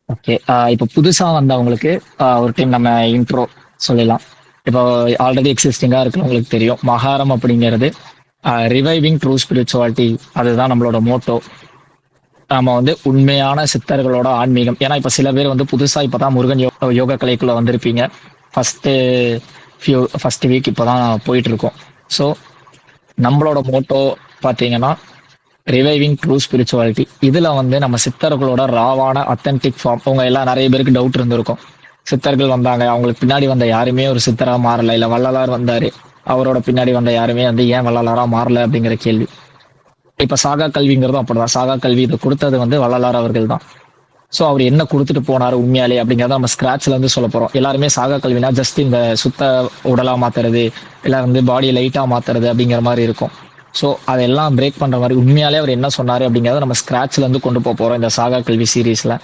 Okay. இப்போ புதுசா வந்தவங்களுக்கு ஒரு டைம் நம்ம இன்ட்ரோ சொல்லலாம். இப்போ ஆல்ரெடி எக்ஸிஸ்டிங்கா இருக்கிறவங்களுக்கு தெரியும். மகாரம் அப்படிங்கிறது ரிவைவிங் ட்ரூ ஸ்பிரிச்சுவாலிட்டி, அதுதான் நம்மளோட மோட்டோ. நாம வந்து உண்மையான சித்தர்களோட ஆன்மீகம். ஏன்னா இப்ப சில பேர் வந்து புதுசா இப்பதான் முருகன் யோக கலைக்குள்ள வந்திருப்பீங்க. ஃபர்ஸ்ட் ஃபர்ஸ்ட் வீக் இப்பதான் போயிட்டு இருக்கோம். ஸோ நம்மளோட மோட்டோ பாத்தீங்கன்னா ரிவைவிங் ட்ரூ ஸ்பிரிச்சுவாலிட்டி. இதுல வந்து நம்ம சித்தர்களோட ராவான அத்தன்டிக் ஃபார்ம். உங்க எல்லாம் நிறைய பேருக்கு டவுட் இருந்திருக்கும். சித்தர்கள் வந்தாங்க, அவங்களுக்கு பின்னாடி வந்த யாருமே ஒரு சித்தரா மாறல, இல்ல வள்ளலார் வந்தாரு, அவரோட பின்னாடி வந்த யாருமே வந்து ஏன் வள்ளலாரா மாறல அப்படிங்கிற கேள்வி. இப்ப சாகா கல்விங்கிறதும் அப்படிதான். சாகா கல்வி இது கொடுத்தது வந்து வள்ளலார் அவர்கள் தான். ஸோ அவர் என்ன கொடுத்துட்டு போனாரு உண்மையாலே அப்படிங்கிறத நம்ம ஸ்கிராச்ல இருந்து சொல்ல போறோம். எல்லாருமே சாகா கல்வினா ஜஸ்ட் இந்த சுத்த உடலா மாத்துறது, இல்ல வந்து பாடியை லைட்டா மாத்துறது அப்படிங்கிற மாதிரி இருக்கும். ஸோ அதெல்லாம் பிரேக் பண்ற மாதிரி உண்மையாலே அவர் என்ன சொன்னாரு அப்படிங்கிறத நம்ம ஸ்கிராச்ல இருந்து கொண்டு போக போறோம் இந்த சாகா கல்வி சீரீஸ்ல.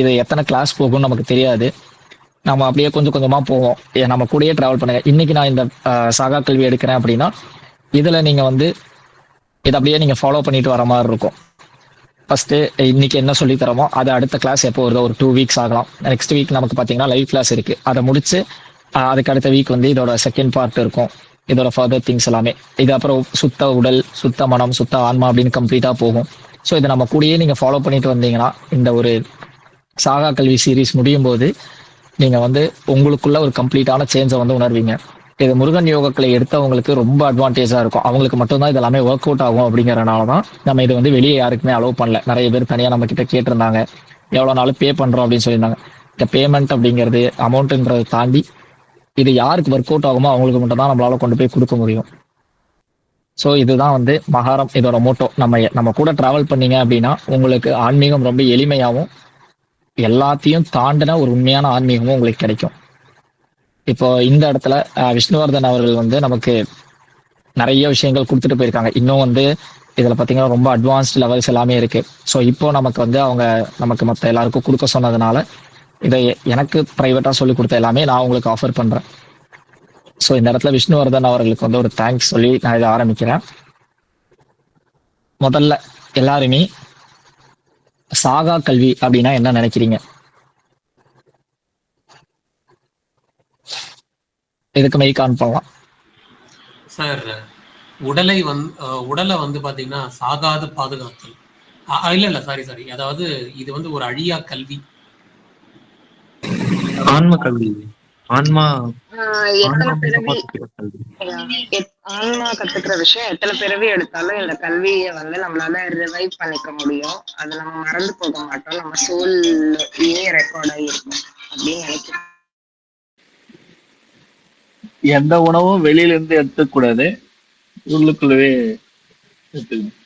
இது எத்தனை கிளாஸ் போகும்னு நமக்கு தெரியாது. நம்ம அப்படியே கொஞ்சம் கொஞ்சமா போவோம். நம்ம கூடயே டிராவல் பண்ணுங்க. இன்னைக்கு நான் இந்த சாகா கல்வி எடுக்கிறேன் அப்படின்னா இதுல நீங்க வந்து இதை அப்படியே நீங்க ஃபாலோ பண்ணிட்டு வர மாதிரி இருக்கும். ஃபர்ஸ்ட் இன்னைக்கு என்ன சொல்லி தரோமோ அது அடுத்த கிளாஸ் எப்போ வருதோ ஒரு 2 வீக்ஸ் ஆகலாம். நெக்ஸ்ட் வீக் நமக்கு பார்த்தீங்கன்னா லைவ் கிளாஸ் இருக்கு. அதை முடிச்சு அதுக்கு அடுத்த வீக் வந்து இதோட செகண்ட் பார்ட் இருக்கும். இதோட ஃபர்தர் திங்ஸ் எல்லாமே. இது அப்புறம் சுத்த உடல், சுத்த மனம், சுத்த ஆன்மா அப்படின்னு கம்ப்ளீட்டா போகும். ஸோ இதை நம்ம கூடயே நீங்க ஃபாலோ பண்ணிட்டு வந்தீங்கன்னா இந்த ஒரு சாகா கல்வி சீரீஸ் முடியும் போது நீங்க வந்து உங்களுக்குள்ள ஒரு கம்ப்ளீட்டான சேஞ்சை வந்து உணர்வீங்க. இது முருகன் யோகக்களை எடுத்தவங்களுக்கு ரொம்ப அட்வான்டேஜா இருக்கும். அவங்களுக்கு மட்டும்தான் இது எல்லாமே ஒர்க் அவுட் ஆகும் அப்படிங்கறனால தான் நம்ம இது வந்து வெளியே யாருக்குமே அலோவ் பண்ணல. நிறைய பேர் தனியா நம்ம கிட்ட கேட்டிருந்தாங்க, எவ்வளவு நாள் பே பண்றோம் அப்படின்னு சொல்லியிருந்தாங்க. இந்த பேமெண்ட் அப்படிங்கிறது அமௌண்ட்ன்றதை தாண்டி இது யாருக்கு ஒர்க் அவுட் ஆகுமோ அவங்களுக்கு மட்டும் தான் நம்மளால கொண்டு போய் கொடுக்க முடியும். ஸோ இதுதான் வந்து மகாரம், இதோட மோட்டோ. நம்ம கூட டிராவல் பண்ணீங்க அப்படின்னா உங்களுக்கு ஆன்மீகம் ரொம்ப எளிமையாகவும் எல்லாத்தையும் தாண்டின ஒரு உண்மையான ஆன்மீகமும் உங்களுக்கு கிடைக்கும். இப்போ இந்த இடத்துல விஷ்ணுவர்தன் அவர்கள் வந்து நமக்கு நிறைய விஷயங்கள் கொடுத்துட்டு போயிருக்காங்க. இன்னும் வந்து இதுல பாத்தீங்கன்னா ரொம்ப அட்வான்ஸ்ட் லெவல்ஸ் எல்லாமே இருக்கு. ஸோ இப்போ நமக்கு வந்து அவங்க நமக்கு மற்ற எல்லாருக்கும் கொடுக்க சொன்னதுனால இதை எனக்கு பிரைவேட்டா சொல்லி கொடுத்த எல்லாமே நான் உங்களுக்கு ஆஃபர் பண்றேன். ஸோ இந்த இடத்துல விஷ்ணுவர்தன் அவர்களுக்கு வந்து ஒரு தேங்க்ஸ் சொல்லி நான் இதை ஆரம்பிக்கிறேன். முதல்ல எல்லாருமே சாகா கல்வி அப்படின்னா என்ன நினைக்கிறீங்க? இதுக்கு மெய்க் ஆன் பண்ணலாம் சார். உடலை வந்து பாத்தீங்கன்னா சாகாது பாதுகாத்தல். இல்ல சாரி, அதாவது இது வந்து ஒரு அழியா கல்வி. ஆன்ம கல்வி. ஆன்மா எத்தனை பிறவி ஆன்மா கத்துக்கிற விஷயம் எத்தனை பிறவி எடுத்தாலும் இந்த கல்வியை வந்து நம்மளால ரிவைவ் பண்ணிக்க முடியும். அதை நம்ம மறந்து போக மாட்டோம். நம்ம சோல்லையே ரெக்கார்ட் ஆகிருக்கும் அப்படின்னு நினைக்கிறேன். எந்த உணவும் வெளியில இருந்து எடுத்துக்க கூடாது, உள்ளுக்குள்ளவே எடுத்துக்கணும்.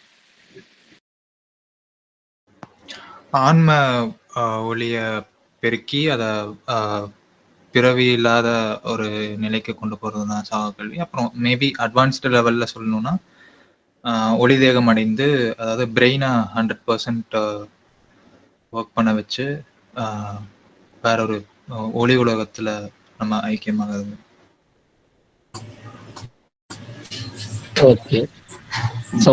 ஆன்ம ஒளிய பெருக்கி அதை பிறவி இல்லாத ஒரு நிலைக்கு கொண்டு போறது தான் சாகா கல்வி. அப்புறம் மேபி அட்வான்ஸ்டு லெவல்ல சொல்லணும்னா ஒளி தேகம் அடைந்து, அதாவது பிரெயினை 100% ஒர்க் பண்ண வச்சு வேற ஒரு ஒளி உலகத்துல நம்ம ஐக்கியமாகிறது. ஓகே. ஸோ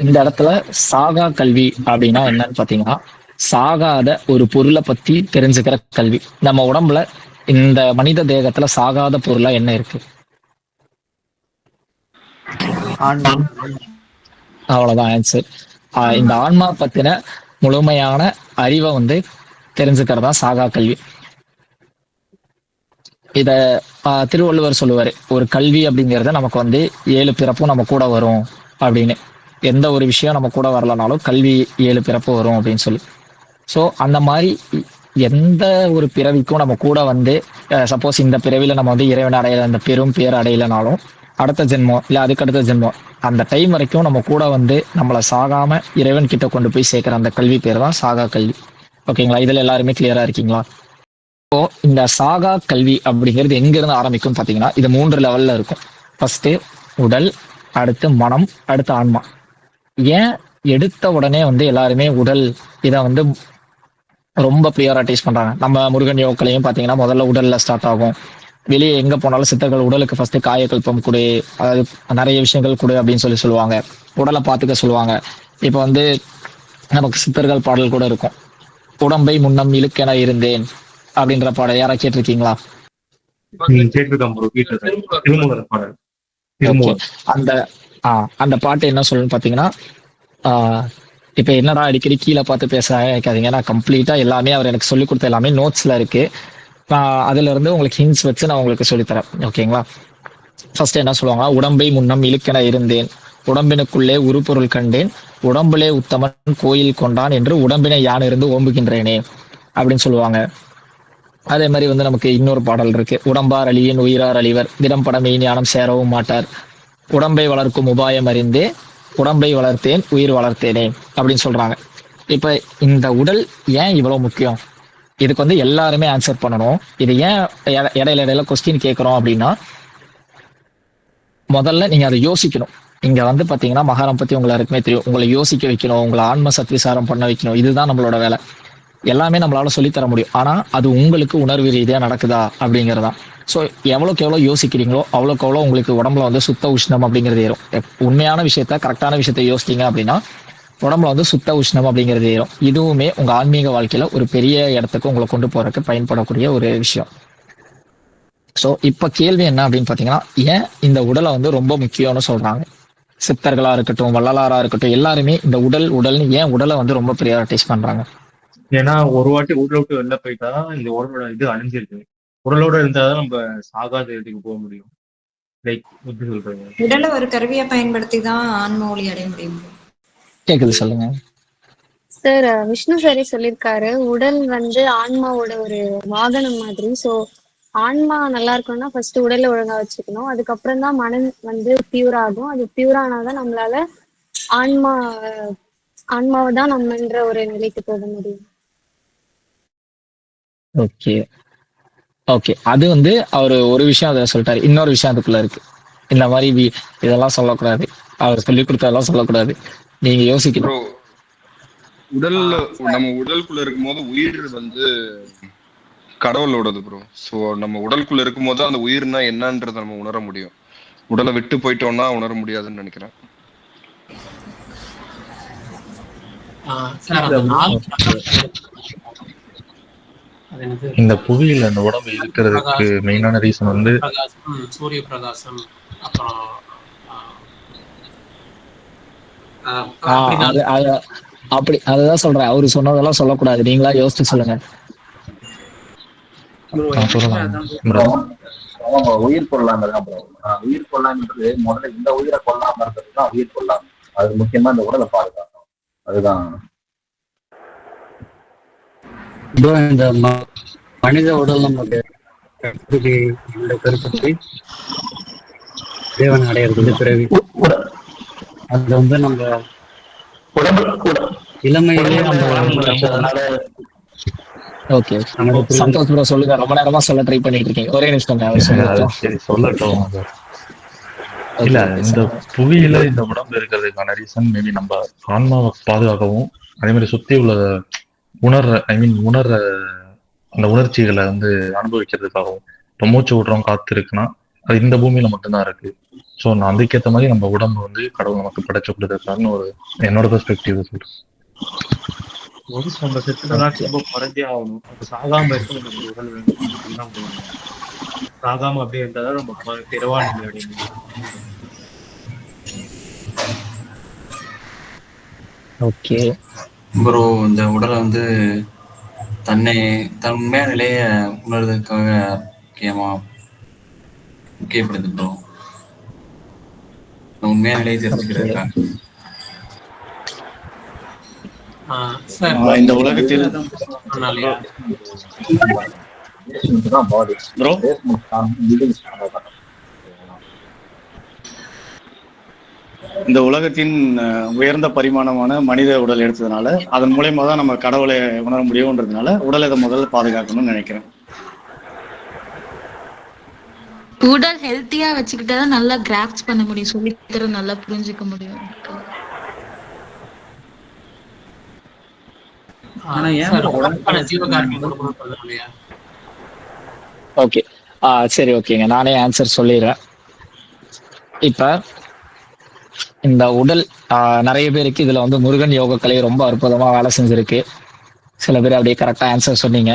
இந்த இடத்துல சாகா கல்வி அப்படின்னா என்னன்னு பார்த்தீங்கன்னா சாகாத ஒரு பொருளை பத்தி தெரிஞ்சுக்கிற கல்வி. நம்ம உடம்புல இந்த மனித தேகத்துல சாகாத பொருளா என்ன இருக்கு? அவ்வளவுதான் ஆன்சர். இந்த ஆன்மா பத்தின முழுமையான அறிவை வந்து தெரிஞ்சுக்கிறதா சாகா கல்வி. இத திருவள்ளுவர் சொல்லுவாரு, ஒரு கல்வி அப்படிங்கிறத நமக்கு வந்து 7 பிறப்பும் நம்ம கூட வரும் அப்படின்னு. எந்த ஒரு விஷயம் நம்ம கூட வரலனாலும் கல்வி 7 பிறப்பு வரும் அப்படின்னு சொல்லி. ஸோ அந்த மாதிரி எந்த ஒரு பிறவிக்கும் நம்ம கூட வந்து சப்போஸ் இந்த பிறவில நம்ம வந்து இறைவன் அடையல, அந்த பெரும் பேர் அடையலனாலும் அடுத்த ஜென்மம் இல்ல அதுக்கு அடுத்த ஜென்மம் அந்த டைம் வரைக்கும் நம்ம கூட வந்து நம்மளை சாகாம இறைவன் கிட்ட கொண்டு போய் சேர்க்கிற அந்த கல்வி பேர் தான் சாகா கல்வி. ஓகேங்களா? இதுல எல்லாருமே கிளியரா இருக்கீங்களா? இப்போ இந்த சாகா கல்வி அப்படிங்கிறது எங்க இருந்து ஆரம்பிக்கும் பாத்தீங்கன்னா இது 3 லெவல்ல இருக்கும். ஃபர்ஸ்ட் உடல், அடுத்து மனம், அடுத்து ஆன்மா. ஏன் எடுத்த உடனே வந்து எல்லாருமே உடல் இதை வந்து ரொம்ப ப்ரியாரிட்டைஸ் பண்றாங்க? நம்ம முருகன் யோகக்களையும் பாத்தீங்கன்னா முதல்ல உடல்ல ஸ்டார்ட் ஆகும். வெளியே எங்க போனாலும் சித்தர்கள் உடலுக்கு ஃபர்ஸ்ட் காயக்கல்பம் கொடு, அதாவது நிறைய விஷயங்கள் கொடு அப்படின்னு சொல்லுவாங்க. உடலை பார்த்துக்க சொல்லுவாங்க. இப்போ வந்து நமக்கு சித்தர்கள் பாடல் கூட இருக்கும், உடம்பை முன்னம் இழுக்கென இருந்தேன் அப்படின்ற பாடல் யாரா கேட்டிருக்கீங்களா? கேட்டுதான் ப்ரோ, கேட்டுதான். திருமூலர் பாடல். ஓகே. திருமூலர். அந்த அந்த பாட்டு என்ன சொல்லுன்னு பாத்தீங்கன்னா, ஆஹ் இப்ப என்னடா அடிக்கடி கீழே பார்த்து பேச வைக்காதீங்க, நான் கம்ப்ளீட்டா எல்லாமே அவர் எனக்கு சொல்லிக் கொடுத்த எல்லாமே நோட்ஸ்ல இருக்கு. நான் அதுல இருந்து உங்களுக்கு ஹிண்ட்ஸ் வச்சு நான் உங்களுக்கு சொல்லித்தரேன். ஓகேங்களா? ஃபர்ஸ்ட் என்ன சொல்லுவாங்க, உடம்பை முன்னம் இழுக்கென இருந்தேன், உடம்பினுக்குள்ளே உருப்பொருள் கண்டேன், உடம்புலே உத்தமன் கோயில் கொண்டான் என்று உடம்பினை யான் இருந்து ஓம்புகின்றேனே அப்படின்னு சொல்லுவாங்க. அதே மாதிரி வந்து நமக்கு இன்னொரு பாடல் இருக்கு, உடம்பார் அழியின் உயிரார் அழிவர், திடம் பட மெய்ஞானம் சேரவும் மாட்டார், உடம்பை வளர்க்கும் உபாயம் அறிந்தே உடம்பை வளர்த்தேன் உயிர் வளர்த்தேனே அப்படின்னு சொல்றாங்க. இப்ப இந்த உடல் ஏன் இவ்வளவு முக்கியம், இதுக்கு வந்து எல்லாருமே ஆன்சர் பண்ணணும். இது ஏன் இடையில கொஸ்டின் கேட்கிறோம் அப்படின்னா, முதல்ல நீங்க அதை யோசிக்கணும். இங்க வந்து பாத்தீங்கன்னா மகாரம் பத்தி உங்களை யாருக்குமே தெரியும், உங்களை யோசிக்க வைக்கணும், உங்களை ஆன்ம சத்விசாரம் பண்ண வைக்கணும். இதுதான் நம்மளோட வேலை. எல்லாமே நம்மளால சொல்லித்தர முடியும், ஆனா அது உங்களுக்கு உணர்வு ரீதியா நடக்குதா அப்படிங்கறதா. ஸோ எவ்வளோக்கு எவ்வளோ யோசிக்கிறீங்களோ அவ்வளோக்கு எவ்வளோ உங்களுக்கு உடம்புல வந்து சுத்த உஷ்ணம் அப்படிங்கிறது ஏறும். உண்மையான விஷயத்த கரெக்டான விஷயத்த யோசித்தீங்க அப்படின்னா உடம்புல வந்து சுத்த உஷ்ணம் அப்படிங்கிறது ஏறும். இதுவுமே உங்க ஆன்மீக வாழ்க்கையில ஒரு பெரிய இடத்துக்கு உங்களை கொண்டு போறதுக்கு பயன்படக்கூடிய ஒரு விஷயம். ஸோ இப்ப கேள்வி என்ன அப்படின்னு பாத்தீங்கன்னா, ஏன் இந்த உடலை வந்து ரொம்ப முக்கியம்னு சொல்றாங்க? சித்தர்களா இருக்கட்டும், வள்ளலாரா இருக்கட்டும், எல்லாருமே இந்த உடல்னு ஏன் உடலை வந்து ரொம்ப ப்ரியாரிட்டைஸ் பண்றாங்க? ஏன்னா ஒரு வாட்டி உடலை விட்டு வெளில போயிட்டா இந்த உடலோட இது அழிஞ்சிருக்கு. உடலோட இருந்தாதான் நம்ம சாகாத இடத்துக்கு போக முடியும். லைக் எப்படி சொல்றது, உடலை ஒரு கருவியை பயன்படுத்தி தான் ஆன்ம ஒளி அடைய முடியும். கேக்குது, சொல்லுங்க சார். விஷ்ணு சாரே சொல்லியிருக்காரு, உடல் வந்து ஆன்மாவோட ஒரு வாகனம் மாதிரி. ஸோ ஆன்மா நல்லா இருக்கணும்னா ஃபர்ஸ்ட் உடலை ஒழுங்கா வச்சுக்கணும், அதுக்கப்புறம் தான் மனம் வந்து பியூர் ஆகும். அது பியூர் ஆனாதான் நம்மளால ஆன்மா ஆன்மாவை தான் நம்மன்ற ஒரு நிலைக்கு போக முடியும். Okay okay. அது வந்து அவர் ஒரு விஷயம் அதை சொல்லிட்டாரு, இன்னொரு விஷயம் அதுக்குள்ள இருக்கு. இந்த மாதிரி இதெல்லாம் சொல்லக்கூடாது, அவர் சொல்லி கொடுத்ததெல்லாம் சொல்லக்கூடாது, நீங்க யோசிக்கணும். ப்ரோ, உடல்ல நம்ம உடலுக்குள்ள இருக்கும்போது உயிர் வந்து கடவுளோடது ப்ரோ. ஸோ நம்ம உடலுக்குள்ள இருக்கும்போது அந்த உயிர்னா என்னன்றதை நம்ம உணர முடியும். உடலை விட்டு போயிட்டோம்னா உணர முடியாதுன்னு நினைக்கிறேன். சார், அந்த 4 அது என்னது, இந்த புவியில அந்த உடம்பு இருக்கிறதுக்கு மெயினான ரீசன் வந்து பிரகாசம், சூரிய பிரகாசம், அப்புறம் அப்படி அதுதான் சொல்றேன், அவரு சொன்னதெல்லாம் சொல்லக்கூடாது, நீங்களா யோசிச்சு சொல்லுங்க. உயிர் கொள்ளாம தான் ப்ரோ. உயிர் கொள்ளாமன்றது முதல்ல இந்த உயிரை கொள்ளாம இருக்கிறது தான் உயிர் கொள்ளாம. அது முக்கியமா இந்த உடலை பாதுகாக்கணும், அதுதான் ப்ரோ. இந்த மனித உடல் நமக்கு இந்த கருப்பத்தை தேவன் அடையிறது பிறவி, அது வந்து நம்ம இளமையிலே நம்ம. ஓகே, சந்தோஷ் ப்ரோ சொல்லுங்க, ரொம்ப நேரமா சொல்ல ட்ரை பண்ணிட்டு இருக்கீங்க, ஒரே நிமிஷம் சொல்லட்டும். இல்ல, இந்த புவியில இந்த உடம்பு இருக்கிறதுக்கான ரீசன் மேபி நம்ம ஆன்மாவை பாதுகாக்கவும், அதே மாதிரி சுத்தி உள்ள உணர்ற அந்த உணர்ச்சிகளை வந்து அனுபவிக்கிறதுக்காகவும். இப்போ மூச்சு விடுறோம், காத்து இருக்குன்னா அது இந்த பூமியில மட்டும்தான் இருக்கு. ஸோ நான் அதுக்கேற்ற மாதிரி நம்ம உடம்பு வந்து கடவுள் நமக்கு படைச்சு கொடுத்துருக்காருன்னு ஒரு என்னோட பெர்ஸ்பெக்டிவ் சொல்றேன். நம்ம செத்துலதான் ரொம்ப குறைஞ்சே ஆகணும். அப்ப சாகாம இருக்க நம்ம உடல் வேண்டும். சாகாம அப்படியே இருந்தாதான் நம்ம திறவா நிலை அடையும். ஓகே ப்ரோ, இந்த உடலை வந்து தன் உண்மையான நிலைய உணர்றதுக்காக முக்கியப்படுது ப்ரோ. உண்மையான நிலையை தெரிஞ்சுக்கிறதுக்காக இந்த உலகத்தில் ப்ரோ இந்த உலகத்தின் உயர்ந்த பரிமாணமான மனித உடல் எடுத்ததுனால அதன் மூலயமா தான் நம்ம கடவுளை உணர முடியும்ன்றதுனால உடலை இதை முதல்ல பாதுகாக்கணும்னு நினைக்கிறேன். உடல் ஹெல்த்தியா வச்சுக்கிட்டா தான் நல்லா கிராஃப்ட்ஸ் பண்ண முடியும், சொல்லித்தர நல்லா புரிஞ்சுக்க முடியும். ஓகே சரி, ஓகேங்க, நானே ஆன்சர் சொல்லிடுறேன். இப்ப இந்த உடல் நிறைய பேருக்கு இதுல வந்து முருகன் யோக கலை ரொம்ப அற்புதமா வேலை செஞ்சிருக்கு. சில பேர் அப்படியே கரெக்டா ஆன்சர் சொன்னீங்க.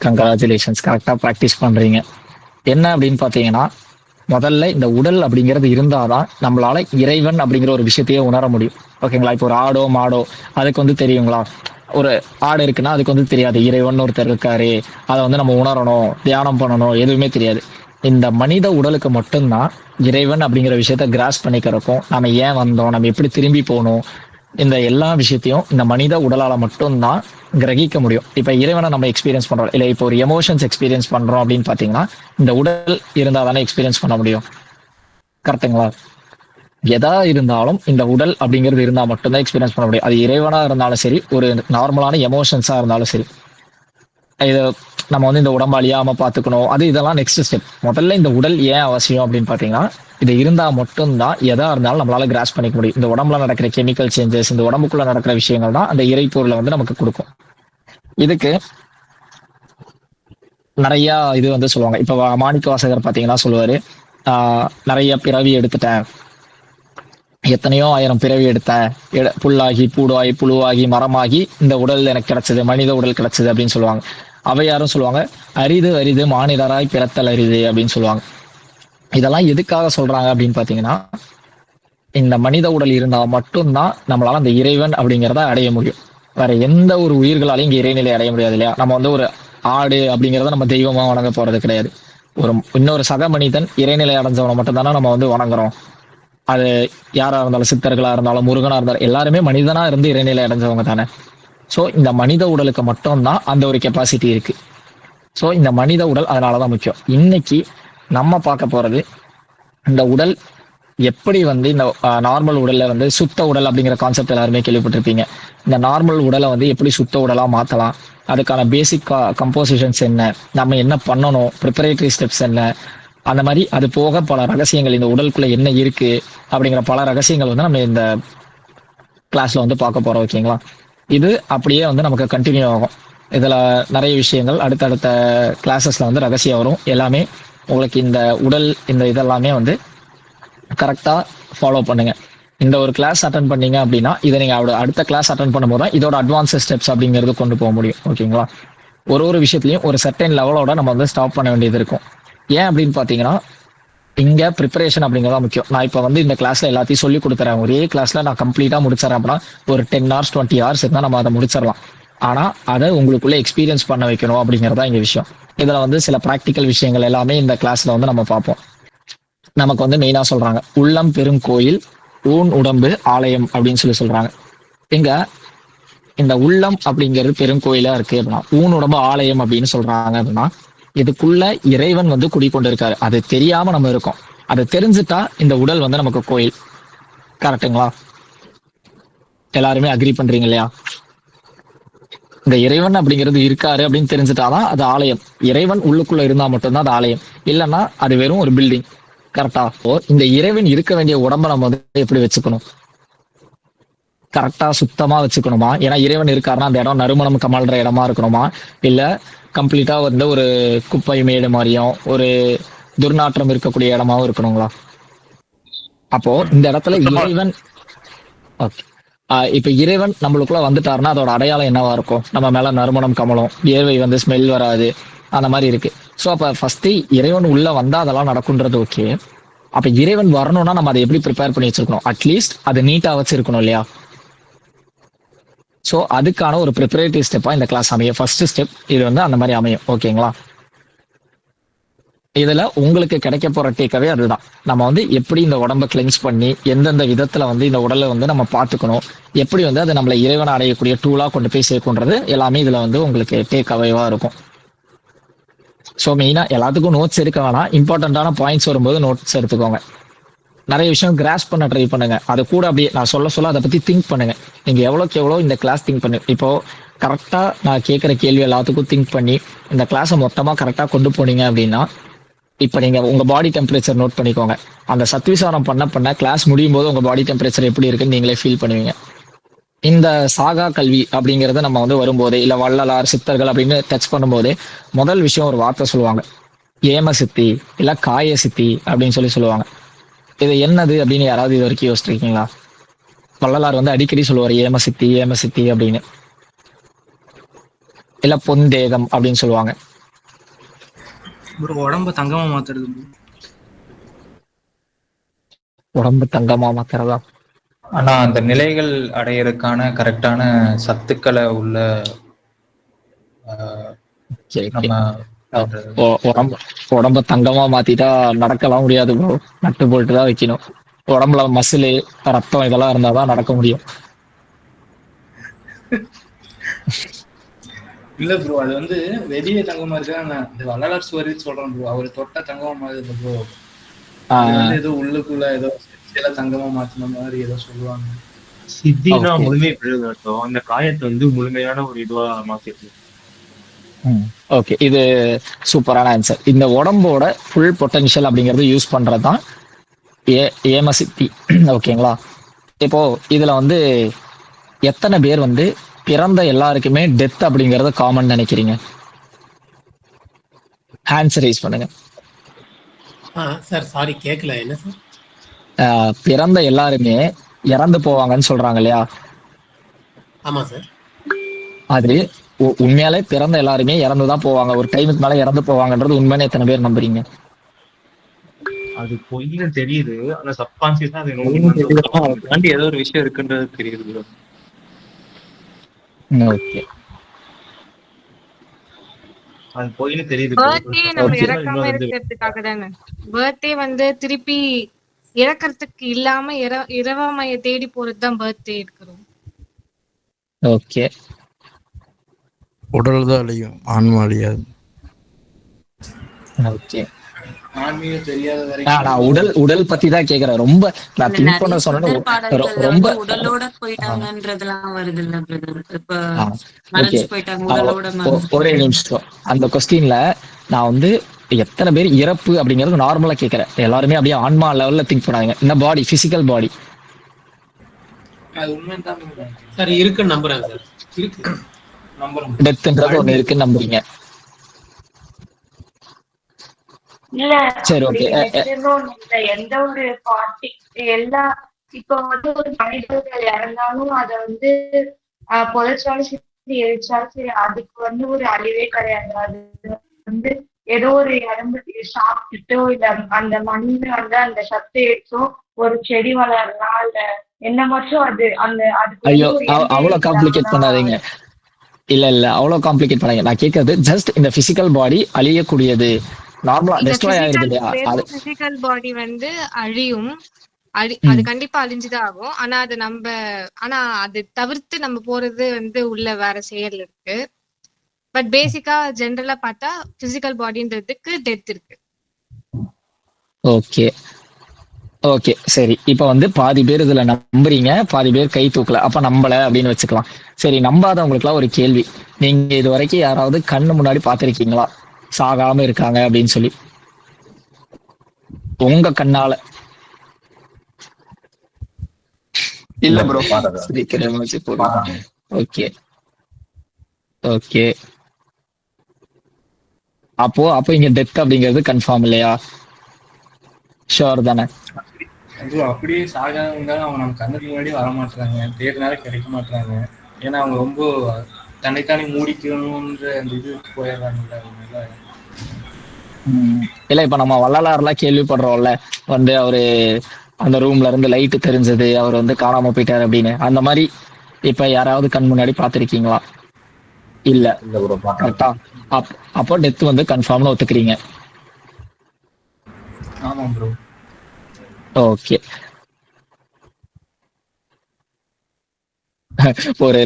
கங்க்ராச்சுலேஷன்ஸ், கரெக்டா ப்ராக்டிஸ் பண்றீங்க. என்ன அப்படின்னு பாத்தீங்கன்னா, முதல்ல இந்த உடல் அப்படிங்கிறது இருந்தாதான் நம்மளால இறைவன் அப்படிங்கிற ஒரு விஷயத்தையே உணர முடியும். ஓகேங்களா? இப்போ ஒரு ஆடோ மாடோ அதுக்கு வந்து தெரியுங்களா? ஒரு ஆடு இருக்குன்னா அதுக்கு வந்து தெரியாது இறைவன் ஒருத்தர் இருக்காரு, அதை வந்து நம்ம உணரணும், தியானம் பண்ணணும், எதுவுமே தெரியாது. இந்த மனித உடலுக்கு மட்டும்தான் இறைவன் அப்படிங்கிற விஷயத்த கிராஸ் பண்ணிக்கிறக்கும், நம்ம ஏன் வந்தோம், நம்ம எப்படி திரும்பி போகணும், இந்த எல்லா விஷயத்தையும் இந்த மனித உடலால மட்டும்தான் கிரகிக்க முடியும். இப்ப இறைவனை நம்ம எக்ஸ்பீரியன்ஸ் பண்றோம் இல்ல, இப்போ ஒரு எமோஷன்ஸ் எக்ஸ்பீரியன்ஸ் பண்றோம் அப்படின்னு பாத்தீங்கன்னா இந்த உடல் இருந்தா தானே எக்ஸ்பீரியன்ஸ் பண்ண முடியும். கரெக்டுங்களா? எதா இருந்தாலும் இந்த உடல் அப்படிங்கிறது இருந்தா மட்டும்தான் எக்ஸ்பீரியன்ஸ் பண்ண முடியும். அது இறைவனா இருந்தாலும் சரி, ஒரு நார்மலான எமோஷன்ஸா இருந்தாலும் சரி. இது நம்ம வந்து இந்த உடம்பு அழியாம பாத்துக்கணும், அது இதெல்லாம் நெக்ஸ்ட் ஸ்டெப். முதல்ல இந்த உடல் ஏன் அவசியம் அப்படின்னு பாத்தீங்கன்னா, இது இருந்தா மட்டும்தான் எதா இருந்தாலும் நம்மளால கிராஸ் பண்ணிக்க முடியும். இந்த உடம்புல நடக்கிற கெமிக்கல் சேஞ்சஸ், இந்த உடம்புக்குள்ள நடக்கிற விஷயங்கள் தான் அந்த இறை பொருளை வந்து நமக்கு கொடுக்கும். இதுக்கு நிறைய இது வந்து சொல்லுவாங்க. இப்ப மாணிக்க வாசகர் பாத்தீங்கன்னா சொல்லுவாரு, நிறைய பிறவி எடுத்துட்டேன், எத்தனையோ ஆயிரம் பிறவி எடுத்தேன், புல்லாகி பூடாகி புழுவாகி மரமாகி இந்த உடல் எனக்கு கிடைச்சது, மனித உடல் கிடைச்சது அப்படின்னு சொல்லுவாங்க. அவையாரும் சொல்லுவாங்க, அரிது அரிது மானிடராய் பிறத்தல் அரிது அப்படின்னு சொல்லுவாங்க. இதெல்லாம் எதுக்காக சொல்றாங்க அப்படின்னு பாத்தீங்கன்னா, இந்த மனித உடல் இருந்தா மட்டும்தான் நம்மளால அந்த இறைவன் அப்படிங்கிறத அடைய முடியும். வேற எந்த ஒரு உயிர்களாலையும் இங்க இறைநிலை அடைய முடியாது இல்லையா? நம்ம வந்து ஒரு ஆடு அப்படிங்கிறத நம்ம தெய்வமா வணங்க போறது கிடையாது. ஒரு இன்னொரு சக மனிதன் இறைநிலை அடைஞ்சவனை மட்டும் தானே நம்ம வந்து வணங்குறோம். அது யாரா இருந்தாலும், சித்தர்களா இருந்தாலும், முருகனா இருந்தாலும், எல்லாருமே மனிதனா இருந்து இறைநிலை அடைஞ்சவங்க தானே. சோ இந்த மனித உடலுக்கு மட்டும்தான் அந்த ஒரு கெப்பாசிட்டி இருக்கு. சோ இந்த மனித உடல் அதனாலதான் முக்கியம். இன்னைக்கு நம்ம பார்க்க போறது இந்த உடல் எப்படி வந்து இந்த நார்மல் உடல்ல வந்து சுத்த உடல் அப்படிங்கிற கான்செப்ட் எல்லாருமே கேள்விப்பட்டிருப்பீங்க. இந்த நார்மல் உடலை வந்து எப்படி சுத்த உடலா மாத்தலாம், அதுக்கான பேசிக் கம்போசிஷன்ஸ் என்ன, நம்ம என்ன பண்ணணும், ப்ரிப்பரேட்டரி ஸ்டெப்ஸ் என்ன, அந்த மாதிரி அது போக பல ரகசியங்கள் இந்த உடலுக்குள்ள என்ன இருக்கு அப்படிங்கிற பல ரகசியங்கள் வந்து நம்ம இந்த கிளாஸ்ல வந்து பார்க்க போறோம். ஓகேங்களா? இது அப்படியே வந்து நமக்கு கண்டினியூ ஆகும். இதுல நிறைய விஷயங்கள் அடுத்தடுத்த கிளாஸஸ்ல வந்து ரகசியம் வரும். எல்லாமே உங்களுக்கு இந்த உடல் இந்த இதெல்லாமே வந்து கரெக்டா ஃபாலோ பண்ணுங்க. இந்த ஒரு கிளாஸ் அட்டன் பண்ணீங்க அப்படின்னா இதை நீங்க அடுத்த கிளாஸ் அட்டன் பண்ணும்போது தான் இதோட அட்வான்ஸ் ஸ்டெப்ஸ் அப்படிங்கிறது கொண்டு போக முடியும். ஓகேங்களா? ஒரு விஷயத்துலையும் ஒரு சர்டன் லெவலோட நம்ம வந்து ஸ்டாப் பண்ண வேண்டியது இருக்கும். ஏன் அப்படின்னு பாத்தீங்கன்னா, இங்க ப்ரிப்பரேஷன் அப்படிங்கிறதா முக்கியம். நான் இப்ப வந்து இந்த கிளாஸ்ல எல்லாத்தையும் சொல்லி கொடுத்துறேன், ஒரே கிளாஸ்ல நான் கம்ப்ளீட்டா முடிச்சிடறேன் அப்படின்னா ஒரு 10 hours 20 hours இருந்தா நம்ம அதை முடிச்சிடலாம். ஆனா அதை உங்களுக்குள்ள எக்ஸ்பீரியன்ஸ் பண்ண வைக்கணும் அப்படிங்கறதா இங்க விஷயம். இதுல வந்து சில பிராக்டிக்கல் விஷயங்கள் எல்லாமே இந்த கிளாஸ்ல வந்து நம்ம பார்ப்போம். நமக்கு வந்து மெயினா சொல்றாங்க, உள்ளம் பெரும் கோயில், ஊன் உடம்பு ஆலயம் அப்படின்னு சொல்றாங்க. இங்க இந்த உள்ளம் அப்படிங்கிறது பெருங்கோயிலா இருக்கு அப்படின்னா, ஊன் உடம்பு ஆலயம் அப்படின்னு சொல்றாங்க அப்படின்னா, இதுக்குள்ள இறைவன் வந்து குடிக்கொண்டு இருக்காரு. அது தெரியாம நம்ம இருக்கோம். அதை தெரிஞ்சுட்டா இந்த உடல் வந்து நமக்கு கோயில். கரெக்டுங்களா? எல்லாருமே அக்ரி பண்றீங்க இல்லையா? இந்த இறைவன் அப்படிங்கிறது இருக்காரு அப்படின்னு தெரிஞ்சுட்டாதான் அது ஆலயம். இறைவன் உள்ளுக்குள்ள இருந்தா மட்டும்தான் அது ஆலயம், இல்லைன்னா அது வெறும் ஒரு பில்டிங். கரெக்டா? இந்த இறைவன் இருக்க வேண்டிய உடம்ப நம்ம வந்து எப்படி வச்சுக்கணும்? கரெக்டா சுத்தமா வச்சுக்கணுமா? ஏன்னா இறைவன் இருக்காருன்னா அந்த இடம் நறுமணம் கமழ்ற இடமா இருக்கணுமா, இல்ல கம்ப்ளீட்டா வந்து ஒரு குப்பை மேடு மாதிரியும் ஒரு துர்நாற்றம் இருக்கக்கூடிய இடமாவும் இருக்கணுங்களா? அப்போ இந்த இடத்துல இறைவன் ஓகே, இப்ப இறைவன் நம்மளுக்குள்ள வந்துட்டாருன்னா அதோட அடையாளம் என்னவா இருக்கும்? நம்ம மேல நறுமணம் கமலும், ஏவை வந்து ஸ்மெல் வராது, அந்த மாதிரி இருக்கு. சோ அப்ப ஃபர்ஸ்ட் இறைவன் உள்ள வந்தா அதெல்லாம் நடக்கும்ன்றது ஓகே. அப்ப இறைவன் வரணும்னா நம்ம அதை எப்படி ப்ரிப்பேர் பண்ணி வச்சிருக்கணும்? அட்லீஸ்ட் அதை நீட்டா வச்சிருக்கணும் இல்லையா? சோ அதுக்கான ஒரு ப்ரிப்பரேட்டரி ஸ்டெப்பா இந்த கிளாஸ் அமையும். ஃபர்ஸ்ட் ஸ்டெப் இது வந்து அந்த மாதிரி அமையும். ஓகேங்களா? இதுல உங்களுக்கு கிடைக்க போற டேக்கவே அதுதான். நம்ம வந்து எப்படி இந்த உடம்ப கிளென்ஸ் பண்ணி எந்தெந்த விதத்துல வந்து இந்த உடலை வந்து நம்ம பாத்துக்கணும், எப்படி வந்து அதை நம்மள இறைவனை அடையக்கூடிய டூலா கொண்டு போய் சேர்க்கும்ன்றது எல்லாமே இதுல வந்து உங்களுக்கு டேக் அவேவா இருக்கும். ஸோ மெயினா எல்லாத்துக்கும் நோட்ஸ் எடுக்க வேணாம், இம்பார்ட்டன்டான பாயிண்ட்ஸ் வரும்போது நோட்ஸ் எடுத்துக்கோங்க. நிறைய விஷயம் கிராஸ் பண்ண ட்ரை பண்ணுங்க. அது கூட அப்படியே நான் சொல்ல அதை பத்தி திங்க் பண்ணுங்க. நீங்க எவ்வளோக்கு எவ்வளோ இந்த கிளாஸ் திங்க் பண்ணுங்க. இப்போ கரெக்டா நான் கேட்குற கேள்வி எல்லாத்துக்கும் திங்க் பண்ணி இந்த கிளாஸை மொத்தமா கரெக்டா கொண்டு போனீங்க அப்படின்னா, இப்போ நீங்க உங்க பாடி டெம்பரேச்சர் நோட் பண்ணிக்கோங்க. அந்த சத்விசாரம் பண்ண கிளாஸ் முடியும் போது உங்க பாடி டெம்பரேச்சர் எப்படி இருக்குன்னு நீங்களே ஃபீல் பண்ணுவீங்க. இந்த சாகா கல்வி அப்படிங்கறத நம்ம வந்து வரும்போது இல்ல வள்ளலார் சித்தர்கள் அப்படின்னு டச் பண்ணும்போது முதல் விஷயம் ஒரு வார்த்தை சொல்லுவாங்க, ஏம சித்தி இல்ல காய சித்தி அப்படின்னு சொல்லுவாங்க. இது என்னது அப்படின்னு யாராவது இது வரைக்கும் யோசிச்சிருக்கீங்களா? வள்ளலார் வந்து அடிக்கடி சொல்லுவார் ஏம சித்தி அப்படின்னு. இல்ல பொந்தேகம் அப்படின்னு சொல்லுவாங்க. ப்ரோ உடம்ப தங்கமா மாத்துறது bro. உடம்பு தங்கமா மாத்துறதா? ஆனா அந்த நிலைகள் அடையறதுக்கான கரெக்டான சத்துக்களை உள்ள சரி, okay. நம்ம உடம்பு உடம்ப தங்கமா மாத்திட்டா நடக்கலாம் முடியாது ப்ரோ. நட்டு போட்டு தான் வைக்கணும். உடம்புல மசிலு ரத்தம் இதெல்லாம் இருந்தாதான் நடக்க முடியும். இல்ல ப்ரோ அது வந்து வெளியே தங்கமா இருக்கா இந்த வள்ளலார் சுவரி சொல்றேன் ப்ரோ. அவரு தொட்டா தங்கமா மாதிரி ப்ரோ. அது வந்து ஏதோ உள்ளுக்குள்ள ஏதோ சில தங்கமா மாத்தின மாதிரி ஏதோ சொல்லுவாங்க. சித்தினா முழுமை பெறுவது அர்த்தம். அந்த காயத்தை வந்து முழுமையான ஒரு இதுவா மாத்திருக்கு. ஓகே, இது சூப்பரான ஆன்சர். இந்த உடம்போட ஃபுல் பொட்டன்ஷியல் அப்படிங்கறது யூஸ் பண்றதுதான் ஏமசித்தி. ஓகேங்களா? இப்போ இதுல வந்து எத்தனை பேர் வந்து பிறந்த எல்லாருக்குமே டெத் அப்படிங்கறது காமன் நினைக்கிறீங்க? ஹேண்ட்ஸ் ரைஸ் பண்ணுங்க. சார் சாரி கேட்கல, என்ன சார்? பிறந்த எல்லாருமே இறந்து போவாங்கன்னு சொல்றாங்க இல்லையா? ஆமா சார். அது உண்மையாலே பிறந்த எல்லாருமே இறந்துதான் போவாங்க, ஒரு டைமுக்கு மேல இறந்து போவாங்கன்றது உண்மையான எத்தனை பேர் நம்புறீங்க? அது பொய்னு தெரியுது. ஆனா சப்கான்சியஸா அதை தாண்டி ஏதோ ஒரு விஷயம் இருக்குன்றது தெரியுது. ஓகே, அது பொய்னு தெரியுது. பர்த்டே நம்ம இறக்காம இருக்கிறதுக்காக தானே. பர்த்டே வந்து திருப்பி இறக்கறதுக்கு இல்லாம இரவாமைய தேடி போறதுதான் பர்த்டே இருக்கிறோம். ஓகே. உடல் தான் அழியும், ஆன்மா அழியாது. ஓகே, ஆன்மீகம் தெரியாத வரைக்கும் நான் உடல் பத்தி தான் கேக்குறேன். ரொம்ப நான் திங்க் பண்ண சொன்னேன். ரொம்ப உடலோட போயிட்டாங்கன்றதெல்லாம் வருது இல்ல பிரதர். இப்ப மறைஞ்சு போயிட்டாங்க உடலோட. ஒரே நிமிஷம், அந்த கொஸ்டின்ல நான் வந்து எத்தனை பேர் இறப்பு அப்படிங்கறது நார்மலா கேக்குறேன். எல்லாருமே அப்படியே ஆன்மா லெவல்ல திங்க் பண்ணாங்க. இந்த பாடி, பிசிக்கல் பாடி அது உண்மைதான் சார். இருக்குன்னு நம்புறேன் சார். இருக்கு நம்புறேன். டெத்ன்றது ஒண்ணு இருக்குன்னு நம்புறீங்க? இல்ல சரி, ஓகே. எந்த ஒரு பார்ட்டி எல்லா இப்ப வந்து ஒரு மனிதர்கள் இறந்தாலும் அதை வந்து புதைச்சாலும் சரி எரிச்சாலும் சரி அதுக்கு வந்து ஒரு அழிவே கிடையாது. அது வந்து ஏதோ ஒரு இறந்து சாப்பிட்டுட்டோ இல்ல அந்த மண்ணு வந்து அந்த சத்து எடுத்தோ ஒரு செடி வளரலாம் இல்ல என்ன மட்டும் அது அந்த ஐயோ, அவ்வளவு காம்ப்ளிகேட் பண்ணாதீங்க. இல்ல அவ்வளவு காம்ப்ளிகேட் பண்ணாதீங்க. நான் கேட்கறது ஜஸ்ட் இந்த பிசிக்கல் பாடி அழியக்கூடியது, நார்மலா டெஸ்ட்ராய் ஆயிருது இல்லையா? அது பிசிக்கல் பாடி வந்து அழியும். அது கண்டிப்பா அழிஞ்சுதான் ஆகும். ஆனா அது தவிர்த்து நம்ம போறது வந்து உள்ள வேற செயல் இருக்கு. பட் பேசிக்கா ஜெனரலா பார்த்தா பிசிக்கல் பாடின்றதுக்கு டெத் இருக்கு. ஓகே ஓகே சரி. இப்ப வந்து பாதி பேர் இதுல நம்புறீங்க, பாதி பேர் கை தூக்கல. அப்ப நம்பல அப்படின்னு வச்சுக்கலாம். சரி, நம்பாதவங்களுக்கு எல்லாம் ஒரு கேள்வி. நீங்க இது வரைக்கும் யாராவது கண்ணு முன்னாடி பாத்திருக்கீங்களா சாகாம இருக்காங்க அப்படின்னு சொல்லி? உங்க கண்ணால? இல்ல ப்ரோ. Okay okay. அப்போ இங்க டெத் அப்படிங்கிறது கன்ஃபார்ம் இல்லையா? ஷோர் தானே? அப்படியே சாகாதவங்க அவங்க நம்ம கண்ணுக்கு முன்னாடி வர மாட்டாங்க, தேடினாலும் கிடைக்க மாட்டாங்க. ஏன்னா அவங்க ரொம்ப தன்னைத்தானே மூடிக்கணும்ன்ற அந்த இது போயிடுறாங்கல்ல. இல்ல இப்ப நம்ம வள்ளலார்லாம் கேள்விப்படுறோம்ல, வந்து அவரு அந்த ரூம்ல இருந்து லைட் தெரிஞ்சது, அவர் வந்து காணாம போயிட்டாரு அப்படின்னு. அந்த மாதிரி இப்ப யாராவது கண் முன்னாடி பாத்திருக்கீங்களா? இல்ல. கரெக்டா? அப்போ டெத் வந்து கன்ஃபார்ம்னு ஒத்துக்கிறீங்க? ஆமா ப்ரோ. ஓகே. ஒரு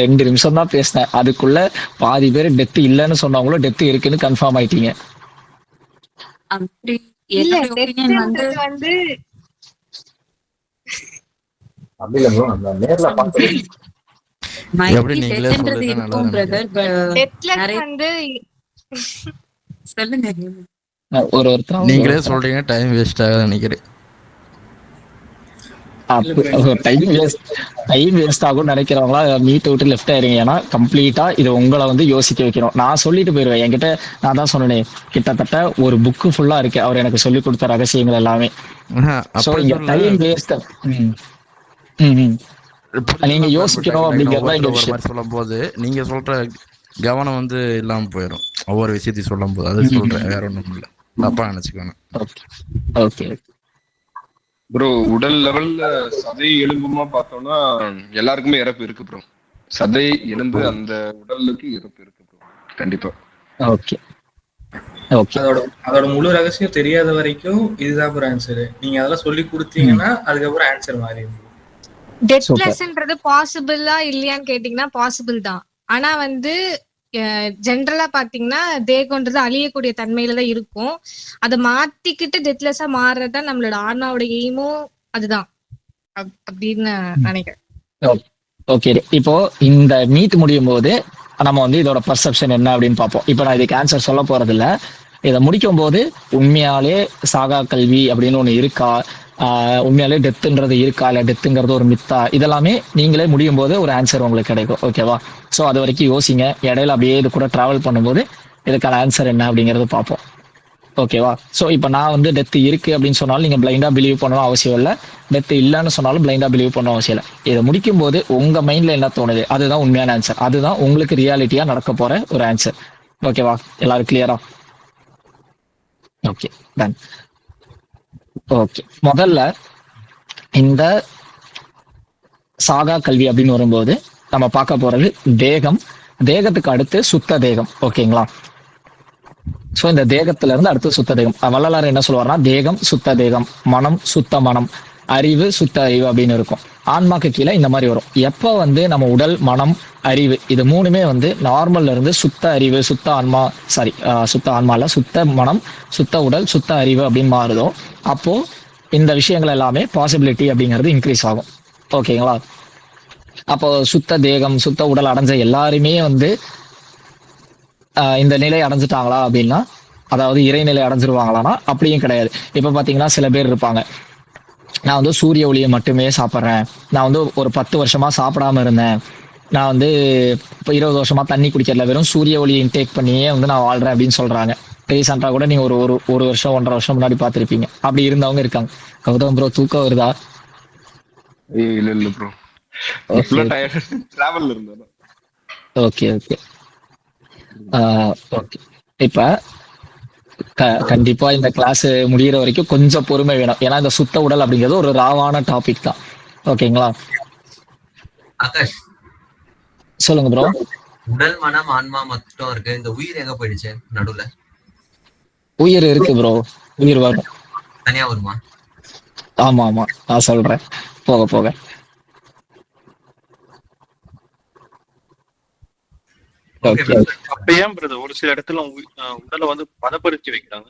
ரெண்டு நிமிஷம் தான் பேசினேன், அதுக்குள்ள பாதி பேர் டெத் இல்லைன்னு சொன்னவங்களும் டெத் இருக்குன்னு கன்ஃபார்ம் ஆயிட்டீங்க. அப்படி இல்ல என்னோட ஒப்பீனியன் வந்து அப்படி இல்ல ப்ரோ, நம்ம நேர்ல பார்த்தது எப்படி நீங்களே சொல்லுங்க. இருக்கும் பிரதர். டெத்லெஸ் வந்து சொல்லுங்க. ஒருத்தர் நீங்களே சொல்றீங்க, டைம் வேஸ்ட் ஆகுது நினைக்கிறேன். டைம் வேஸ்ட் ஆகும் நினைக்கிறவங்களா மீட் விட்டு லெஃப்ட் ஆயிருங்க. ஏன்னா கம்ப்ளீட்டா இது உங்களை வந்து யோசிக்க வைக்கணும். நான் சொல்லிட்டு போயிருவேன். என்கிட்ட நான் தான் சொன்னேன், கிட்டத்தட்ட ஒரு புக்கு ஃபுல்லா இருக்கு அவர் எனக்கு சொல்லி கொடுத்த ரகசியங்கள் எல்லாமே. Time waste. நீங்க யோசிக்கணும் அப்படிங்கறத சொல்லும் போது நீங்க சொல்ற கவனம் வந்து இல்லாம போயிடும் ஒவ்வொரு விஷயத்தையும் சொல்லும் போது. அது சொல்றேன், வேற ஒண்ணும் இல்லை, தப்பா நினைச்சுக்கணும். ஓகே ப்ரோ உடல் லெவல்ல சதை எலும்புமா பார்த்தோம்னா எல்லாருக்குமே இறப்பு இருக்கு ப்ரோ. சதை எலும்பு அந்த உடலுக்கு இறப்பு இருக்கு ப்ரோ, கண்டிப்பா. ஓகே அதோட முழு ரகசியம் தெரியாத வரைக்கும் இதுதான் ஒரு ஆன்சர். நீங்க அதெல்லாம் சொல்லி கொடுத்தீங்கன்னா அதுக்கப்புறம் ஆன்சர் மாறிடும். டெத்லெஸ்ன்றது பாசிபிளா இல்லையான்னு கேட்டீங்கன்னா பாசிபிள் தான். ஆனா வந்து ஜென்ரலா பாத்தீங்கன்னா தேகம்ன்றது அழியக்கூடிய தன்மையில தான் இருக்கும். அதை மாத்திக்கிட்டு டெத்லெஸ்ஸா மாறுறதுதான் நம்மளோட ஆன்மாவோட எய்மும் அதுதான் அப்படின்னு நினைக்கிறேன். ஓகே, இப்போ இந்த மீட் முடியும் போது நம்ம வந்து இதோட பர்செப்ஷன் என்ன அப்படின்னு பார்ப்போம். இப்போ நான் இதுக்கு ஆன்சர் சொல்ல போறது இல்ல. இதை முடிக்கும் போது உண்மையாலே சாகா கல்வி அப்படின்னு ஒண்ணு இருக்கா, உண்மையாலே டெத்துன்றது இருக்கா, இல்ல டெத்துங்கிறது ஒரு மித்தா, இதெல்லாமே நீங்களே முடியும் போது ஒரு ஆன்சர் உங்களுக்கு கிடைக்கும். ஓகேவா? ஸோ அது வரைக்கும் யோசிங்க. இடையில அப்படியே இது கூட டிராவல் பண்ணும்போது இதுக்கான ஆன்சர் என்ன அப்படிங்கறது பார்ப்போம். ஓகேவா? ஸோ இப்போ நான் வந்து டெத் இருக்கு அப்படின்னு சொன்னாலும் நீங்க பிளைண்டா பிலீவ் பண்ணணும் அவசியம் இல்லை. டெத் இல்லைன்னு சொன்னாலும் பிளைண்டா பிலீவ் பண்ணணும் அவசியம் இல்லை. இதை முடிக்கும் போது உங்க மைண்ட்ல என்ன தோணுது அதுதான் உண்மையான ஆன்சர். அதுதான் உங்களுக்கு ரியாலிட்டியா நடக்க போற ஒரு ஆன்சர். ஓகேவா? எல்லாரும் கிளியரா? Okay done. ஓகே, முதல்ல இந்த சாகா கல்வி அப்படின்னு வரும்போது நம்ம பார்க்க போறது தேகம். தேகத்துக்கு அடுத்து சுத்த தேகம். ஓகேங்களா? சோ இந்த தேகத்துல இருந்து அடுத்து சுத்த தேகம். வள்ளலார் என்ன சொல்லுவார்னா தேகம் சுத்த தேகம், மனம் சுத்த மனம், அறிவு சுத்த அறிவு அப்படின்னு இருக்கும். ஆன்மாக்கு கீழே இந்த மாதிரி வரும். எப்போ வந்து நம்ம உடல் மனம் அறிவு இது மூணுமே வந்து நார்மல்ல இருந்து சுத்த அறிவு சுத்த ஆன்மா சுத்த ஆன்மால சுத்த மனம் சுத்த உடல் சுத்த அறிவு அப்படின்னு மாறுதோ அப்போ இந்த விஷயங்கள் எல்லாமே பாசிபிலிட்டி அப்படிங்கிறது இன்க்ரீஸ் ஆகும். ஓகேங்களா? அப்போ சுத்த தேகம் சுத்த உடல் அடைஞ்ச எல்லாருமே வந்து இந்த நிலை அடைஞ்சிட்டாங்களா அப்படின்னா, அதாவது இறைநிலை அடைஞ்சிருவாங்களான்னா அப்படியும் கிடையாது. இப்ப பாத்தீங்கன்னா சில பேர் இருப்பாங்க, நான் வந்து சூரிய ஒளியை மட்டுமே சாப்பிட்றேன், நான் வந்து ஒரு 10 வருஷமா சாப்பிடாம இருந்தேன், நான் வந்து இப்போ 20 வருஷமா தண்ணி குடிக்கிறதுல வெறும் சூரிய ஒளியை இன்டேக் பண்ணியே வந்து நான் வாழ்றேன் அப்படின்னு சொல்றாங்க. ரீசெண்டா கூட நீங்க ஒரு வருஷம் 1.5 வருஷம் முன்னாடி பார்த்திருப்பீங்க. அப்படி இருந்தவங்க இருக்காங்க. கௌதம் ப்ரோ தூக்கம் வருதா? இல்ல ப்ரோ, டிராவல்ல இருந்தேன். Okay okay okay. இப்ப கண்டிப்பா இந்த கிளாஸ் முடிகிற வரைக்கும் கொஞ்சம் பொறுமை வேணும். ஏன்னா இந்த சுத்த உடல் அப்படிங்கிறது ஒரு ராவான டாபிக் தான். ஓகேங்களா? ஆகாஷ் சொல்லுங்க ப்ரோ. உடல் மனம் ஆன்மா மட்டும் இருக்கு, இந்த உயிர் எங்க போயிடுச்சு நடுவுல? உயிர் இருக்கு ப்ரோ, உயிர் வரும். தனியா வருமா? ஆமா ஆமா, நான் சொல்றேன் போக போக. அப்ப ஏன் பிரதர் ஒரு சில இடத்துல உடலை வந்து பதப்படுத்தி வைக்கிறாங்க?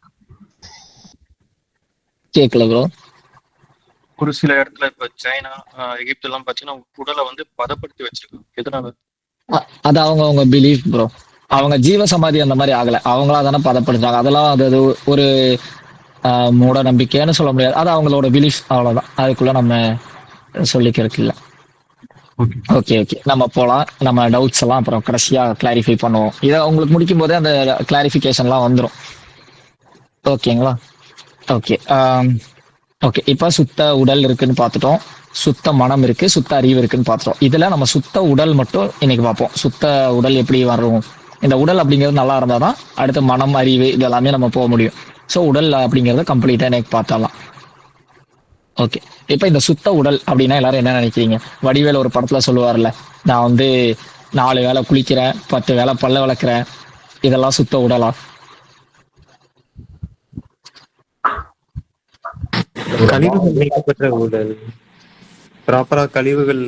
கேக்கல ப்ரோ. ஒரு சில இடத்துல இப்ப சைனா எகிப்து எல்லாம் பாத்தீங்கன்னா உடலை வந்து பதப்படுத்தி வச்சிருக்காங்க. எதனால? அது அவங்க பிலீஃப் ப்ரோ. அவங்க ஜீவ சமாதி அந்த மாதிரி ஆகல, அவங்களா தானே பதப்படுத்தாங்க. அதெல்லாம் அது ஒரு மூட நம்பிக்கைன்னு சொல்ல முடியாது. அது அவங்களோட பிலீஃப், அவ்வளவுதான். அதுக்குள்ள நம்ம சொல்லிக்கிறதுக்கு இல்லை. ஓகே ஓகே, நம்ம போலாம். நம்ம டவுட்ஸ் எல்லாம் அப்புறம் கடைசியா கிளாரிஃபை பண்ணுவோம். இதை உங்களுக்கு முடிக்கும் போதே அந்த கிளாரிஃபிகேஷன்லாம் வந்துடும். ஓகேங்களா? Okay okay. இப்ப சுத்த உடல் இருக்குன்னு பார்த்துட்டோம், சுத்த மனம் இருக்கு, சுத்த அறிவு இருக்குன்னு பார்த்துட்டோம். இதுல நம்ம சுத்த உடல் மட்டும் இன்னைக்கு பார்ப்போம். சுத்த உடல் எப்படி வரும், இந்த உடல் அப்படிங்கிறது நல்லா இருந்தாதான் அடுத்து மனம் அறிவு இது எல்லாமே நம்ம போக முடியும். ஸோ உடல் அப்படிங்கிறத கம்ப்ளீட்டா இன்னைக்கு பார்த்தரலாம். ஓகே, இப்ப இந்த சுத்த உடல் அப்படின்னா எல்லாரும் என்ன நினைக்கிறீங்க? வடிவேல ஒரு படத்துல சொல்லுவார்ல, நான் வந்து 4 வேளை குளிக்கிறேன், 10 வேளை பல்ல விளக்குறேன், இதெல்லாம் சுத்த உடலா? கழிவுகள் நீக்கப்பட்ட உடல், ப்ராப்பரா கழிவுகள்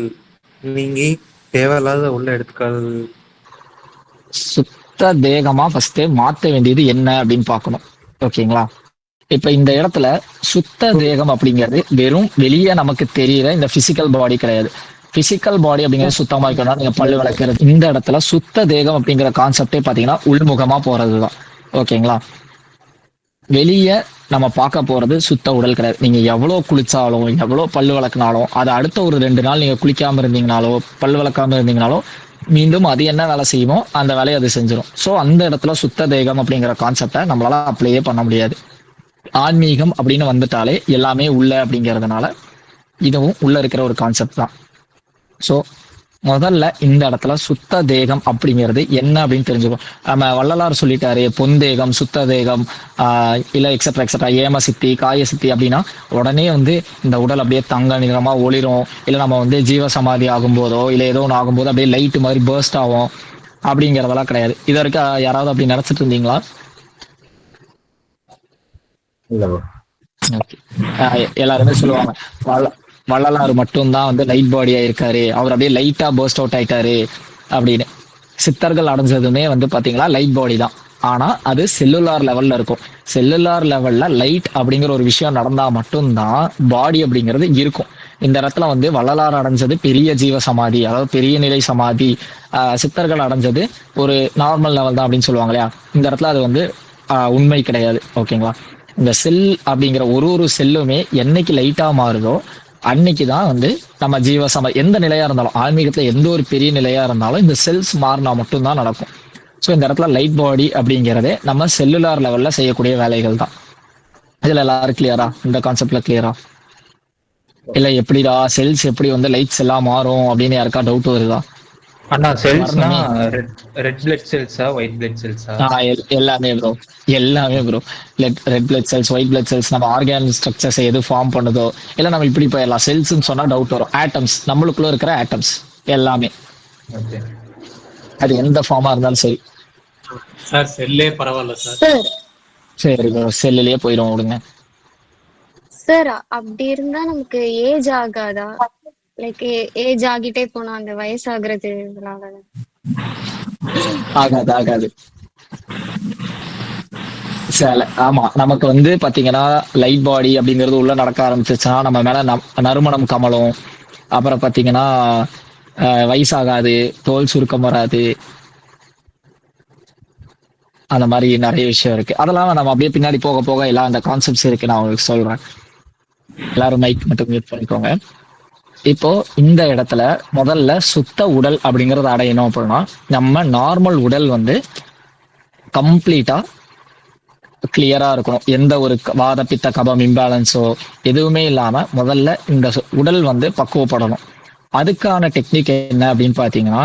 நீங்கி தேவையில்லாத உள்ள எடுத்துக்காது. சுத்த தேகமா ஃபர்ஸ்ட் மாத்த வேண்டியது என்ன அப்படின்னு பார்க்கணும். ஓகேங்களா? இப்ப இந்த இடத்துல சுத்த தேகம் அப்படிங்கிறது வெறும் வெளியே நமக்கு தெரியுற இந்த பிசிக்கல் பாடி கிடையாது. பிசிக்கல் பாடி அப்படிங்கிறது சுத்தமா இருக்கணும், நீங்க பல்லு விளக்குறது. இந்த இடத்துல சுத்த தேகம் அப்படிங்கிற கான்செப்டே பாத்தீங்கன்னா உள்முகமா போறதுதான். ஓகேங்களா? வெளியே நம்ம பார்க்க போறது சுத்த உடல் கிடையாது. நீங்க எவ்வளவு குளிச்சாலும் எவ்வளவு பல்லு விளக்குனாலும் அது அடுத்த ஒரு 2 நாள் நீங்க குளிக்காம இருந்தீங்கனாலோ பல்லு விளக்காம இருந்தீங்கனாலோ மீண்டும் அது என்ன வேலை செய்யுமோ அந்த வேலையை அது செஞ்சிடும். ஸோ அந்த இடத்துல சுத்த தேகம் அப்படிங்கிற கான்செப்டை நம்மளால அப்ளையே பண்ண முடியாது. ஆன்மீகம் அப்படின்னு வந்துட்டாலே எல்லாமே உள்ள அப்படிங்கிறதுனால இதுவும் உள்ள இருக்கிற ஒரு கான்செப்ட் தான். ஸோ முதல்ல இந்த இடத்துல சுத்த தேகம் அப்படிங்கிறது என்ன அப்படின்னு தெரிஞ்சுக்கோ. நம்ம வள்ளலார் சொல்லிட்டாரு பொந்தேகம், சுத்த தேகம், இல்ல எக்ஸெட்ரா எக்ஸெட்ரா, ஏம சித்தி, காய சித்தி அப்படின்னா உடனே வந்து இந்த உடல் அப்படியே தங்க நிறமா ஒளிரும், இல்ல நம்ம வந்து ஜீவ சமாதி ஆகும்போதோ இல்ல ஏதோ ஒன்று ஆகும்போது அப்படியே லைட் மாதிரி பர்ஸ்ட் ஆகும் அப்படிங்கறதெல்லாம் கிடையாது. இது வரைக்கும் யாராவது அப்படி நினைச்சிட்டு இருந்தீங்களா? எல்லாருமே சொல்லுவாங்க வள்ளலார் மட்டும்தான் வந்து லைட் பாடியா இருக்காரு, அவர் அப்படியே லைட்டா பர்ஸ்ட் அவுட் ஆயிட்டாரு அப்படின்னு. சித்தர்கள் அடைஞ்சதுமே வந்து பாத்தீங்களா லைட் பாடி தான். ஆனா அது செல்லுலார் லெவல்ல இருக்கும். செல்லுலார் லெவல்ல லைட் அப்படிங்கிற ஒரு விஷயம் நடந்தா மட்டும்தான் பாடி அப்படிங்கிறது இருக்கும். இந்த இடத்துல வந்து வள்ளலார் அடைஞ்சது பெரிய ஜீவ சமாதி, அதாவது பெரிய நிலை சமாதி. சித்தர்கள் அடைஞ்சது ஒரு நார்மல் லெவல் தான் அப்படின்னு சொல்லுவாங்க இல்லையா. இந்த இடத்துல அது வந்து உண்மை கிடையாது. ஓகேங்களா. இந்த செல் அப்படிங்கிற ஒரு செல்லுமே என்னைக்கு லைட்டா மாறுதோ அன்னைக்கு தான் வந்து நம்ம ஜீவசம எந்த நிலையா இருந்தாலும், ஆன்மீகத்துல எந்த ஒரு பெரிய நிலையா இருந்தாலும் இந்த செல்ஸ் மாறினா மட்டும்தான் நடக்கும். ஸோ இந்த இடத்துல லைட் பாடி அப்படிங்கிறதே நம்ம செல்லுலார் லெவல்ல செய்யக்கூடிய வேலைகள் தான். இதுல எல்லாரும் கிளியரா? இந்த கான்செப்ட்ல கிளியரா? இல்ல எப்படிடா செல்ஸ் எப்படி வந்து லைட்ஸ் எல்லாம் மாறும் அப்படின்னு யாருக்கா டவுட் வருதா? அண்ணா செல்ஸ்னா ரெட் பிளட் செல்ஸா ஒயிட் பிளட் செல்ஸா? எல்லாமே ப்ரோ, எல்லாமே bro. Red blood cells, white blood cells, நம்ம ஆர்கான் ஸ்ட்ரக்சர்ஸ் எது ஃபார்ம் பண்ணுதோ இல்ல நம்ம இப்படி போயிடலாம். செல்ஸ்ன்னு சொன்னா டவுட் வரும். ஆட்டம்ஸ், நம்மளுக்குள்ள இருக்கிற ஆட்டம்ஸ் எல்லாமே, அது எந்த ஃபார்மா இருந்தாலும் சரி. சார் செல்லே பரவாயில்ல சார். சரி ப்ரோ, செல்லுலயே போயிடும் விடுங்க. சார் அப்படி இருந்தா நமக்கு ஏஜ் ஆகாதா? லைக் ஏஜ் ஆகிட்டே போனா அந்த வயசாகிறது ஆகாது ஆகாது. ஆமா, நமக்கு வந்து பாத்தீங்கன்னா லைட் பாடி அப்படிங்கிறது உள்ள நடக்க ஆரம்பிச்சிச்சுன்னா நம்ம மேல நறுமணம் கமலும். அப்புறம் பாத்தீங்கன்னா வயசாகாது, தோல் சுருக்கம் வராது, அந்த மாதிரி நிறைய விஷயம் இருக்கு. அதெல்லாம் நம்ம அப்படியே பின்னாடி போக போக எல்லாம் அந்த கான்செப்ட்ஸ் இருக்கு, நான் உங்களுக்கு சொல்றேன். எல்லாரும் மைக் மட்டும் மியூட் பண்ணிக்கோங்க. இப்போ இந்த இடத்துல முதல்ல சுத்த உடல் அப்படிங்கறத அடையணும் அப்படின்னா நம்ம நார்மல் உடல் வந்து கம்ப்ளீட்டா கிளியரா இருக்கணும். எந்த ஒரு வாத பித்த கபம் இம்பேலன்ஸோ எதுவுமே இல்லாம முதல்ல இந்த உடல் வந்து பக்குவப்படணும். அதுக்கான டெக்னிக் என்ன அப்படின்னு பாத்தீங்கன்னா